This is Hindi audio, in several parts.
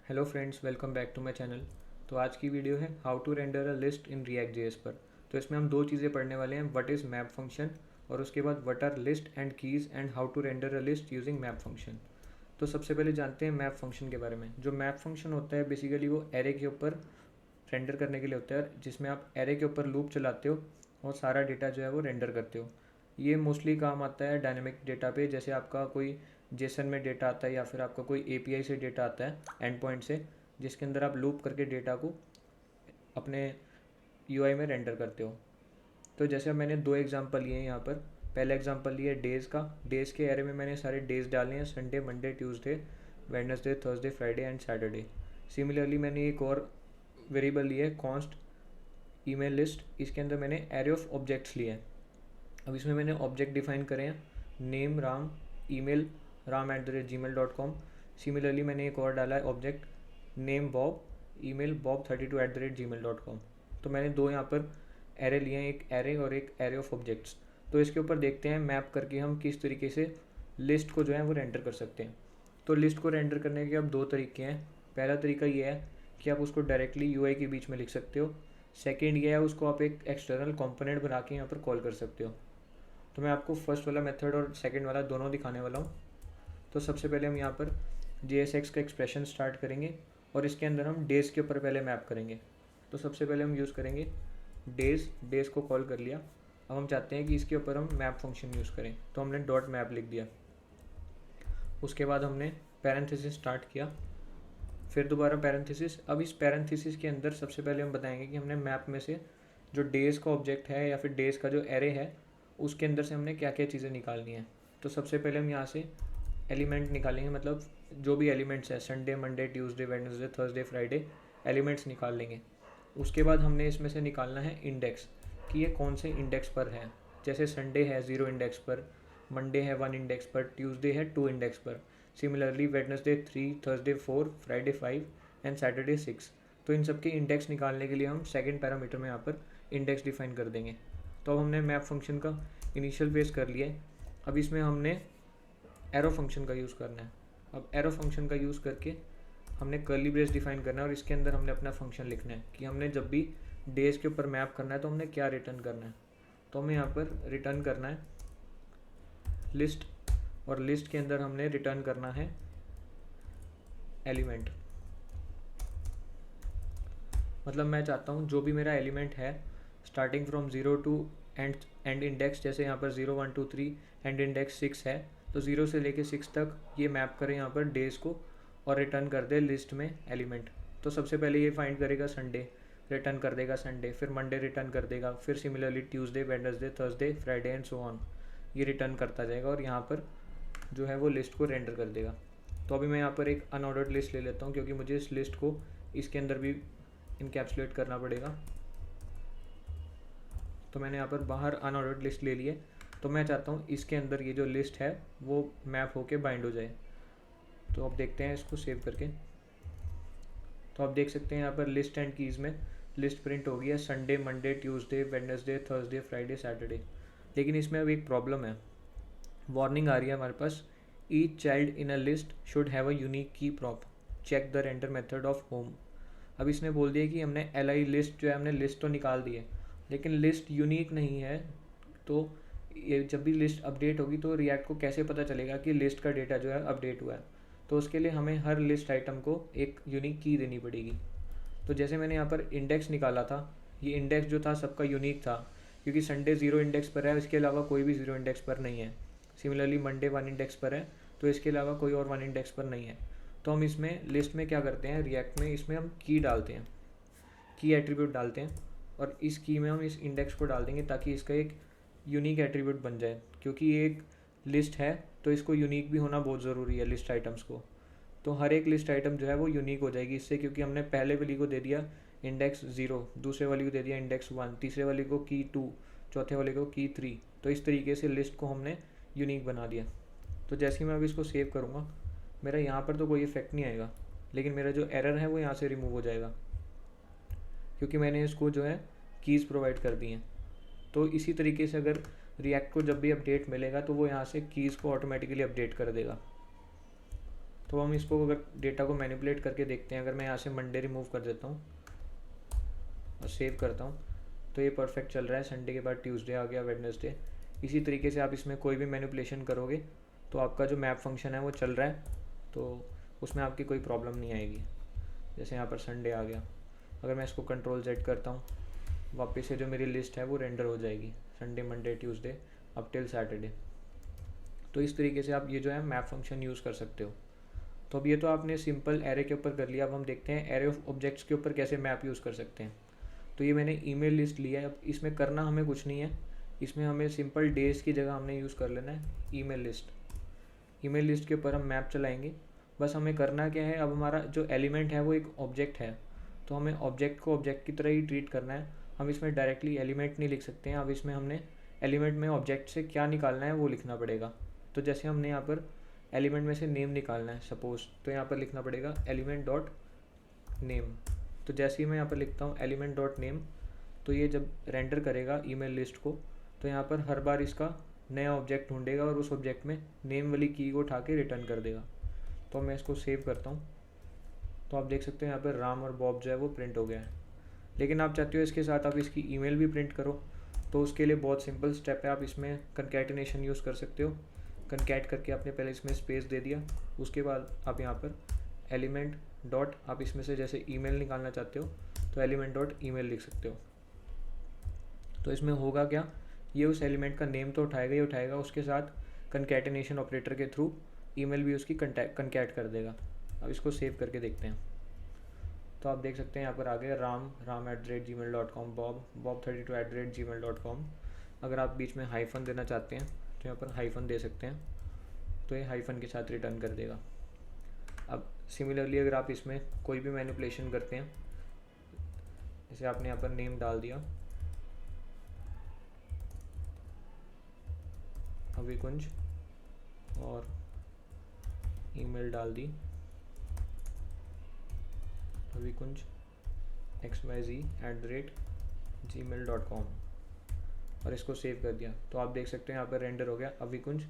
Hello friends, welcome back to my channel. तो आज की वीडियो है how to render a list in React JS पर। तो इसमें हम दो चीज़ें पढ़ने वाले हैं, व्हाट इज़ मैप फंक्शन और उसके बाद what are list and keys and how to render a list using map function. तो सबसे पहले जानते हैं मैप फंक्शन के बारे में। जो मैप फंक्शन होता है बेसिकली वो एरे के ऊपर रेंडर करने के लिए होता है, जिसमें आप एरे के ऊपर लूप चलाते हो और सारा डेटा जो है वो रेंडर करते हो। ये मोस्टली काम आता है डायनेमिक डेटा पे, जैसे आपका कोई जेसन में डेटा आता है या फिर आपका कोई एपीआई से डेटा आता है एंड पॉइंट से, जिसके अंदर आप लूप करके डेटा को अपने यूआई में रेंडर करते हो। तो जैसे मैंने दो एग्जांपल लिए हैं यहाँ पर। पहला एग्जांपल लिया है डेज़ का। डेज़ के एरे में मैंने सारे डेज़ डाले हैं, Sunday, Monday, Tuesday, Wednesday, Thursday, Friday and Saturday. Similarly मैंने एक और वेरिएबल लिया है कॉन्स्ट ईमेल लिस्ट। इसके अंदर मैंने एरे ऑफ ऑब्जेक्ट्स लिए हैं। अब इसमें मैंने ऑब्जेक्ट डिफाइन करे हैं, name Ram, email ram@gmail.com। Similarly मैंने एक और डाला है object, name Bob, email bob32@gmail.com। तो मैंने दो यहाँ पर एरे लिए हैं, एक एरे और एक एरे ऑफ ऑब्जेक्ट्स। तो इसके ऊपर देखते हैं मैप करके हम किस तरीके से लिस्ट को जो है वो रेंडर कर सकते हैं। तो लिस्ट को रेंडर करने के अब दो तरीके हैं। पहला तरीका ये है कि आप उसको डायरेक्टली यूआई के बीच में लिख सकते हो। सेकेंड ये है, उसको आप एक एक्सटर्नल कंपोनेंट बना के यहाँ पर कॉल कर सकते हो। तो मैं आपको फर्स्ट वाला मेथड और सेकंड वाला दोनों दिखाने वाला हूँ। तो सबसे पहले हम यहाँ पर JSX का एक्सप्रेशन स्टार्ट करेंगे और इसके अंदर हम डेज़ के ऊपर पहले मैप करेंगे। तो सबसे पहले हम यूज़ करेंगे डेज़ को कॉल कर लिया। अब हम चाहते हैं कि इसके ऊपर हम मैप फंक्शन यूज़ करें, तो हमने डॉट मैप लिख दिया। उसके बाद हमने पैरेंथेसिस स्टार्ट किया, फिर दोबारा पैरेंथेसिस। अब इस पैरेंथेसिस के अंदर सबसे पहले हम बताएंगे कि हमने मैप में से जो डेज़ का ऑब्जेक्ट है या फिर डेज़ का जो एरे है उसके अंदर से हमने क्या क्या चीज़ें निकालनी है। तो सबसे पहले हम यहाँ से एलिमेंट निकालेंगे, मतलब जो भी एलिमेंट्स है, Sunday, Monday, Tuesday, Wednesday, Thursday, Friday, elements निकाल लेंगे। उसके बाद हमने इसमें से निकालना है इंडेक्स, कि ये कौन से इंडेक्स पर है। जैसे संडे है 0 इंडेक्स पर, मंडे है 1 इंडेक्स पर, ट्यूसडे है 2 इंडेक्स पर, similarly Wednesday 3, Thursday 4, Friday 5 and Saturday 6। तो इन सब के इंडेक्स निकालने के लिए हम सेकेंड पैरामीटर में यहाँ पर इंडेक्स डिफाइन कर देंगे। तो अब हमने मैप फंक्शन का इनिशियल फेस कर लिया है। अब इसमें हमने एरो फंक्शन का यूज़ करना है। अब एरो फंक्शन का यूज़ करके हमने कर्ली ब्रेस डिफाइन करना है और इसके अंदर हमने अपना फंक्शन लिखना है कि हमने जब भी डेज़ के ऊपर मैप करना है तो हमने क्या रिटर्न करना है। तो हमें यहाँ पर रिटर्न करना है लिस्ट, और लिस्ट के अंदर हमने रिटर्न करना है एलिमेंट। मतलब मैं चाहता हूँ जो भी मेरा एलिमेंट है starting from 0 to end index, जैसे यहाँ पर 0 1 2 3 एंड इंडेक्स 6 है, तो 0 से लेके 6 तक ये मैप करें यहाँ पर डेज़ को और रिटर्न कर दे लिस्ट में एलिमेंट। तो सबसे पहले ये फाइंड करेगा संडे, रिटर्न कर देगा संडे, फिर मंडे रिटर्न कर देगा, फिर similarly Tuesday, Wednesday, Thursday, Friday and so on. ये रिटर्न करता जाएगा और यहाँ पर जो है वो लिस्ट को रेंडर कर देगा। तो अभी मैं यहाँ पर एक अनऑर्डर्ड लिस्ट ले लेता हूँ, क्योंकि मुझे इस लिस्ट को इसके अंदर भी इनकैप्सुलेट करना पड़ेगा। तो मैंने यहाँ पर बाहर अनऑर्डर्ड लिस्ट ले ली है। तो मैं चाहता हूँ इसके अंदर ये जो लिस्ट है वो मैप होके बाइंड हो जाए। तो अब देखते हैं इसको सेव करके। तो आप देख सकते हैं यहाँ पर लिस्ट एंड कीज़ में लिस्ट प्रिंट हो गई है, Sunday, Monday, Tuesday, Wednesday, Thursday, Friday, Saturday. लेकिन इसमें अब एक प्रॉब्लम है, वार्निंग आ रही है हमारे पास, each child in a list should have a unique key prop, check the render method of home. अब इसने बोल दिया कि हमने li लिस्ट जो है हमने लिस्ट तो निकाल दी है, लेकिन लिस्ट यूनिक नहीं है। तो ये जब भी लिस्ट अपडेट होगी तो रिएक्ट को कैसे पता चलेगा कि लिस्ट का डेटा जो है अपडेट हुआ है। तो उसके लिए हमें हर लिस्ट आइटम को एक यूनिक की देनी पड़ेगी। तो जैसे मैंने यहाँ पर इंडेक्स निकाला था, ये इंडेक्स जो था सबका यूनिक था, क्योंकि संडे 0 इंडेक्स पर है, इसके अलावा कोई भी 0 इंडेक्स पर नहीं है। सिमिलरली मंडे 1 इंडेक्स पर है, तो इसके अलावा कोई और 1 इंडेक्स पर नहीं है। तो हम इसमें लिस्ट में क्या करते हैं, रिएक्ट में इसमें हम की डालते हैं, की एट्रीब्यूट डालते हैं, और इस की में हम इस इंडेक्स को डाल देंगे ताकि इसका एक यूनिक एट्रीब्यूट बन जाए। क्योंकि ये एक लिस्ट है तो इसको यूनिक भी होना बहुत ज़रूरी है लिस्ट आइटम्स को। तो हर एक लिस्ट आइटम जो है वो यूनिक हो जाएगी इससे, क्योंकि हमने पहले वाली को दे दिया इंडेक्स 0, दूसरे वाली को दे दिया इंडेक्स 1, तीसरे वाली को की 2, चौथे वाले को की 3। तो इस तरीके से लिस्ट को हमने यूनिक बना दिया। तो जैसे ही मैं अब इसको सेव करूँगा, मेरा यहाँ पर तो कोई इफेक्ट नहीं आएगा, लेकिन मेरा जो एरर है वो यहाँ से रिमूव हो जाएगा, क्योंकि मैंने इसको जो है कीज़ प्रोवाइड कर दी हैं। तो इसी तरीके से अगर रिएक्ट को जब भी अपडेट मिलेगा तो वो यहाँ से कीज़ को ऑटोमेटिकली अपडेट कर देगा। तो हम इसको अगर डेटा को मैनिपुलेट करके देखते हैं, अगर मैं यहाँ से मंडे रिमूव कर देता हूँ और सेव करता हूँ तो ये परफेक्ट चल रहा है। संडे के बाद ट्यूसडे आ गया, वेडनेसडे। इसी तरीके से आप इसमें कोई भी मैनिपुलेशन करोगे तो आपका जो मैप फंक्शन है वो चल रहा है, तो उसमें आपकी कोई प्रॉब्लम नहीं आएगी। जैसे यहाँ पर संडे आ गया, अगर मैं इसको कंट्रोल जेड करता हूँ, वापस से जो मेरी लिस्ट है वो रेंडर हो जाएगी, Sunday Monday Tuesday up till Saturday. तो इस तरीके से आप ये जो है मैप फंक्शन यूज़ कर सकते हो। तो अब ये तो आपने सिंपल एरे के ऊपर कर लिया। अब हम देखते हैं एरे ऑफ ऑब्जेक्ट्स के ऊपर कैसे मैप यूज़ कर सकते हैं। तो ये मैंने ईमेल लिस्ट लिया है। अब इसमें करना हमें कुछ नहीं है, इसमें हमें सिंपल डेज़ की जगह हमने यूज़ कर लेना है ईमेल लिस्ट। ईमेल लिस्ट के ऊपर हम मैप चलाएंगे। बस हमें करना क्या है, अब हमारा जो एलिमेंट है वो एक ऑब्जेक्ट है, तो हमें ऑब्जेक्ट को ऑब्जेक्ट की तरह ही ट्रीट करना है। हम इसमें डायरेक्टली एलिमेंट नहीं लिख सकते हैं। अब इसमें हमने एलिमेंट में ऑब्जेक्ट से क्या निकालना है वो लिखना पड़ेगा। तो जैसे हमने यहाँ पर एलिमेंट में से नेम निकालना है सपोज, तो यहाँ पर लिखना पड़ेगा एलिमेंट डॉट नेम। तो जैसे ही मैं यहाँ पर लिखता हूँ एलिमेंट डॉट नेम, तो ये जब रेंडर करेगा ईमेल लिस्ट को, तो यहाँ पर हर बार इसका नया ऑब्जेक्ट ढूंढेगा और उस ऑब्जेक्ट में नेम वाली की को उठा के रिटर्न कर देगा। तो मैं इसको सेव करता हूँ, तो आप देख सकते हो यहाँ पर राम और बॉब जो है वो प्रिंट हो गया है। लेकिन आप चाहते हो इसके साथ आप इसकी ईमेल भी प्रिंट करो, तो उसके लिए बहुत सिंपल स्टेप है। आप इसमें कंकैटिनेशन यूज़ कर सकते हो। कंकैट करके आपने पहले इसमें स्पेस दे दिया, उसके बाद आप यहाँ पर एलिमेंट डॉट, आप इसमें से जैसे ईमेल निकालना चाहते हो तो एलिमेंट डॉट ईमेल लिख सकते हो। तो इसमें होगा क्या, ये उस एलिमेंट का नेम तो उठाएगा ही उठाएगा, उसके साथ कंकैटिनेशन ऑपरेटर के थ्रू ईमेल भी उसकी कंकैट कर देगा। अब इसको सेव करके देखते हैं। तो आप देख सकते हैं यहाँ पर आ गया ram@gmail.com, bob32@gmail.com। अगर आप बीच में हाइफन देना चाहते हैं तो यहाँ पर हाइफन दे सकते हैं, तो ये हाइफन के साथ रिटर्न कर देगा। अब सिमिलरली अगर आप इसमें कोई भी मैनिपुलेशन करते हैं, जैसे आपने यहाँ पर नेम डाल दिया अभिकुंज और ईमेल डाल दी अभिकुंज xyz@gmail.com और इसको सेव कर दिया, तो आप देख सकते हैं यहाँ पर रेंडर हो गया अभिकुंज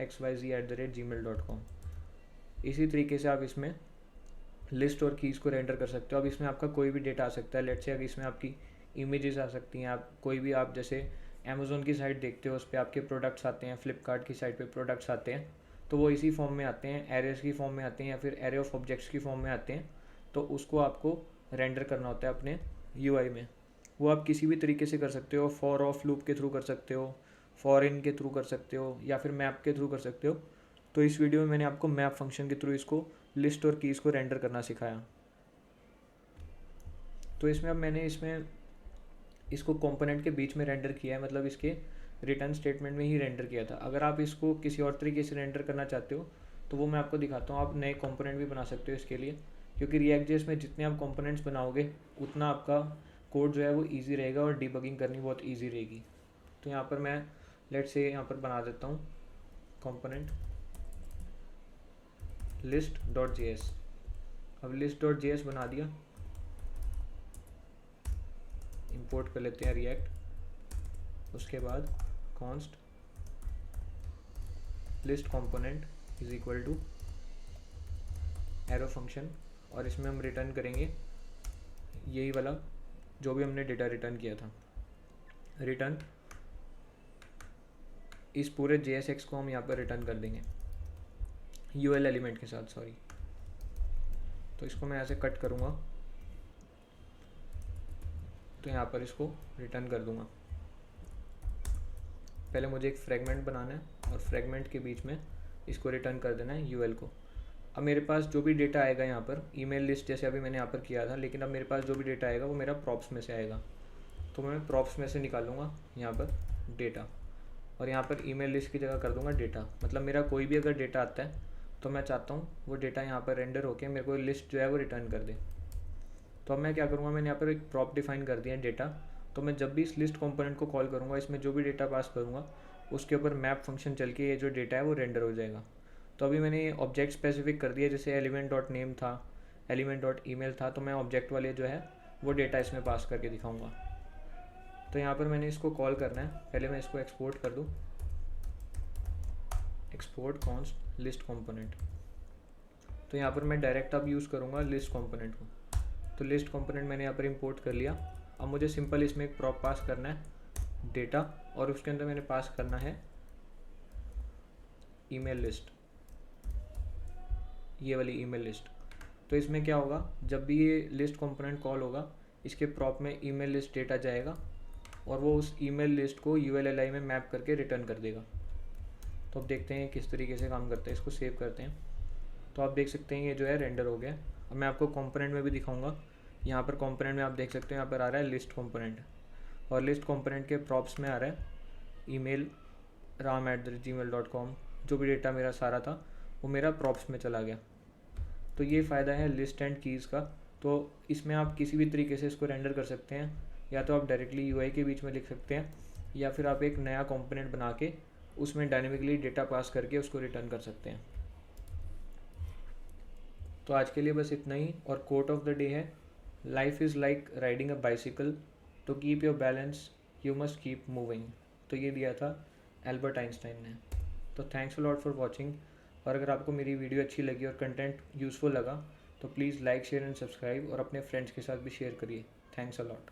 xyz@gmail.com। इसी तरीके से आप इसमें लिस्ट और कीज़ को रेंडर कर सकते हो। अब इसमें आपका कोई भी डेटा आ सकता है। लेट्स से अगर इसमें आपकी इमेजेस आ सकती हैं, आप कोई भी, आप जैसे अमेज़ोन की साइट देखते हो उस पर आपके प्रोडक्ट्स आते हैं, फ्लिपकार्ट की साइट पे प्रोडक्ट्स आते हैं, तो वो इसी फॉर्म में आते हैं, एरेज की फॉर्म में आते हैं या फिर एरे ऑफ ऑब्जेक्ट्स की फॉर्म में आते हैं। तो उसको आपको रेंडर करना होता है अपने यूआई में। वो आप किसी भी तरीके से कर सकते हो, फॉर ऑफ लूप के थ्रू कर सकते हो, फॉर इन के थ्रू कर सकते हो, या फिर मैप के थ्रू कर सकते हो। तो इस वीडियो में मैंने आपको मैप फंक्शन के थ्रू इसको लिस्ट और कीज़ को रेंडर करना सिखाया। तो इसमें अब मैंने इसको कंपोनेंट के बीच में रेंडर किया है, मतलब इसके रिटर्न स्टेटमेंट में ही रेंडर किया था। अगर आप इसको किसी और तरीके से रेंडर करना चाहते हो तो वो मैं आपको दिखाता हूँ। आप नए कंपोनेंट भी बना सकते हो इसके लिए, क्योंकि React.js में जितने आप कंपोनेंट्स बनाओगे उतना आपका कोड जो है वो ईजी रहेगा और डिबगिंग करनी बहुत ईजी रहेगी। तो यहाँ पर मैं लेट्स से यहाँ पर बना देता हूँ कंपोनेंट list.js। अब list.js बना दिया, इंपोर्ट कर लेते हैं रिएक्ट, उसके बाद const list component is equal to arrow function, और इसमें हम रिटर्न करेंगे यही वाला जो भी हमने डेटा रिटर्न किया था। रिटर्न इस पूरे JSX को हम यहाँ पर रिटर्न कर देंगे UL एलिमेंट के साथ, सॉरी। तो इसको मैं ऐसे कट करूँगा, तो यहाँ पर इसको रिटर्न कर दूँगा। पहले मुझे एक फ्रेगमेंट बनाना है और फ्रेगमेंट के बीच में इसको रिटर्न कर देना है UL को। अब मेरे पास जो भी डेटा आएगा यहाँ पर ईमेल लिस्ट जैसे अभी मैंने यहाँ पर किया था, लेकिन अब मेरे पास जो भी डेटा आएगा वो मेरा प्रॉप्स में से आएगा। तो मैं प्रॉप्स में से निकालूंगा यहाँ पर डेटा, और यहाँ पर ईमेल लिस्ट की जगह कर दूंगा डेटा। मतलब मेरा कोई भी अगर डेटा आता है तो मैं चाहता हूँ वो डेटा यहाँ पर रेंडर होकर मेरे को लिस्ट जो है वो रिटर्न कर दे। तो अब मैं क्या करूँगा, मैंने यहाँ पर एक प्रॉप डिफाइन कर दिया है डेटा। तो मैं जब भी इस लिस्ट कंपोनेंट को कॉल करूँगा, इसमें जो भी डेटा पास करूँगा उसके ऊपर मैप फंक्शन चल के ये जो डेटा है वो रेंडर हो जाएगा। तो अभी मैंने ऑब्जेक्ट स्पेसिफिक कर दिया, जैसे एलिमेंट डॉट नेम था, एलिमेंट डॉट ईमेल था, तो मैं ऑब्जेक्ट वाले जो है वो डेटा इसमें पास करके दिखाऊंगा। तो यहाँ पर मैंने इसको कॉल करना है। पहले मैं इसको एक्सपोर्ट कर दूँ, एक्सपोर्ट कॉन्स्ट लिस्ट कंपोनेंट। तो यहाँ पर मैं डायरेक्ट अब यूज़ करूँगा लिस्ट कंपोनेंट को। तो लिस्ट कंपोनेंट मैंने यहाँ पर इंपोर्ट कर लिया। अब मुझे सिंपल इसमें एक प्रॉप पास करना है डेटा, और उसके अंदर मैंने पास करना है ईमेल लिस्ट, ये वाली ईमेल लिस्ट। तो इसमें क्या होगा, जब भी ये लिस्ट कंपोनेंट कॉल होगा इसके प्रॉप में ईमेल लिस्ट डेटा जाएगा और वो उस ईमेल लिस्ट को ULLI में मैप करके रिटर्न कर देगा। तो अब देखते हैं किस तरीके से काम करता है। इसको सेव करते हैं। तो आप देख सकते हैं ये जो है रेंडर हो गया। अब मैं आपको कंपोनेंट में भी दिखाऊंगा। यहाँ पर कंपोनेंट में आप देख सकते हैं यहाँ पर आ रहा है लिस्ट कंपोनेंट, और लिस्ट कंपोनेंट के प्रॉप्स में आ रहा है ईमेल ram@gmail.com। जो भी डेटा मेरा सारा था वो मेरा प्रॉप्स में चला गया। तो ये फ़ायदा है लिस्ट एंड कीज़ का। तो इसमें आप किसी भी तरीके से इसको रेंडर कर सकते हैं, या तो आप डायरेक्टली UI के बीच में लिख सकते हैं, या फिर आप एक नया कंपोनेंट बना के उसमें डायनेमिकली डेटा पास करके उसको रिटर्न कर सकते हैं। तो आज के लिए बस इतना ही। और कोट ऑफ द डे है, life is like riding a bicycle, to keep your balance you must keep moving. तो ये दिया था एल्बर्ट आइंस्टाइन ने। तो thanks a lot for watching. और अगर आपको मेरी वीडियो अच्छी लगी और कंटेंट यूज़फुल लगा तो please like, share and subscribe, और अपने फ्रेंड्स के साथ भी शेयर करिए। Thanks a lot.